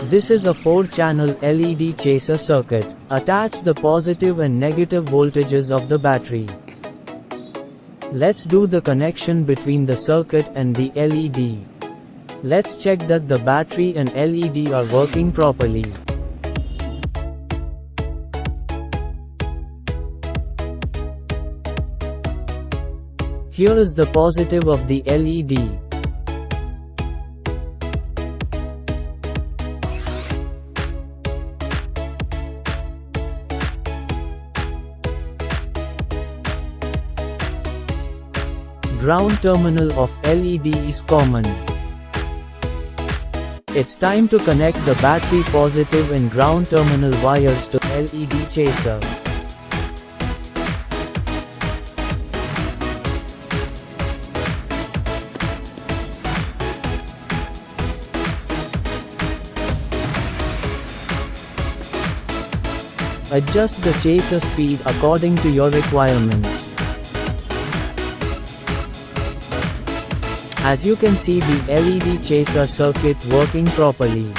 This is a 4-channel LED chaser circuit. Attach the positive and negative voltages of the battery. Let's do the connection between the circuit and the LED. Let's check that the battery and LED are working properly. Here is the positive of the LED. Ground terminal of LED is common. It's time to connect the battery positive and ground terminal wires to LED chaser. Adjust the chaser speed according to your requirements. As you can see, the LED chaser circuit working properly.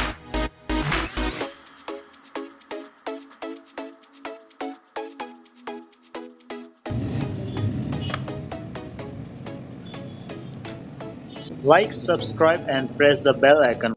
Like, subscribe and press the bell icon.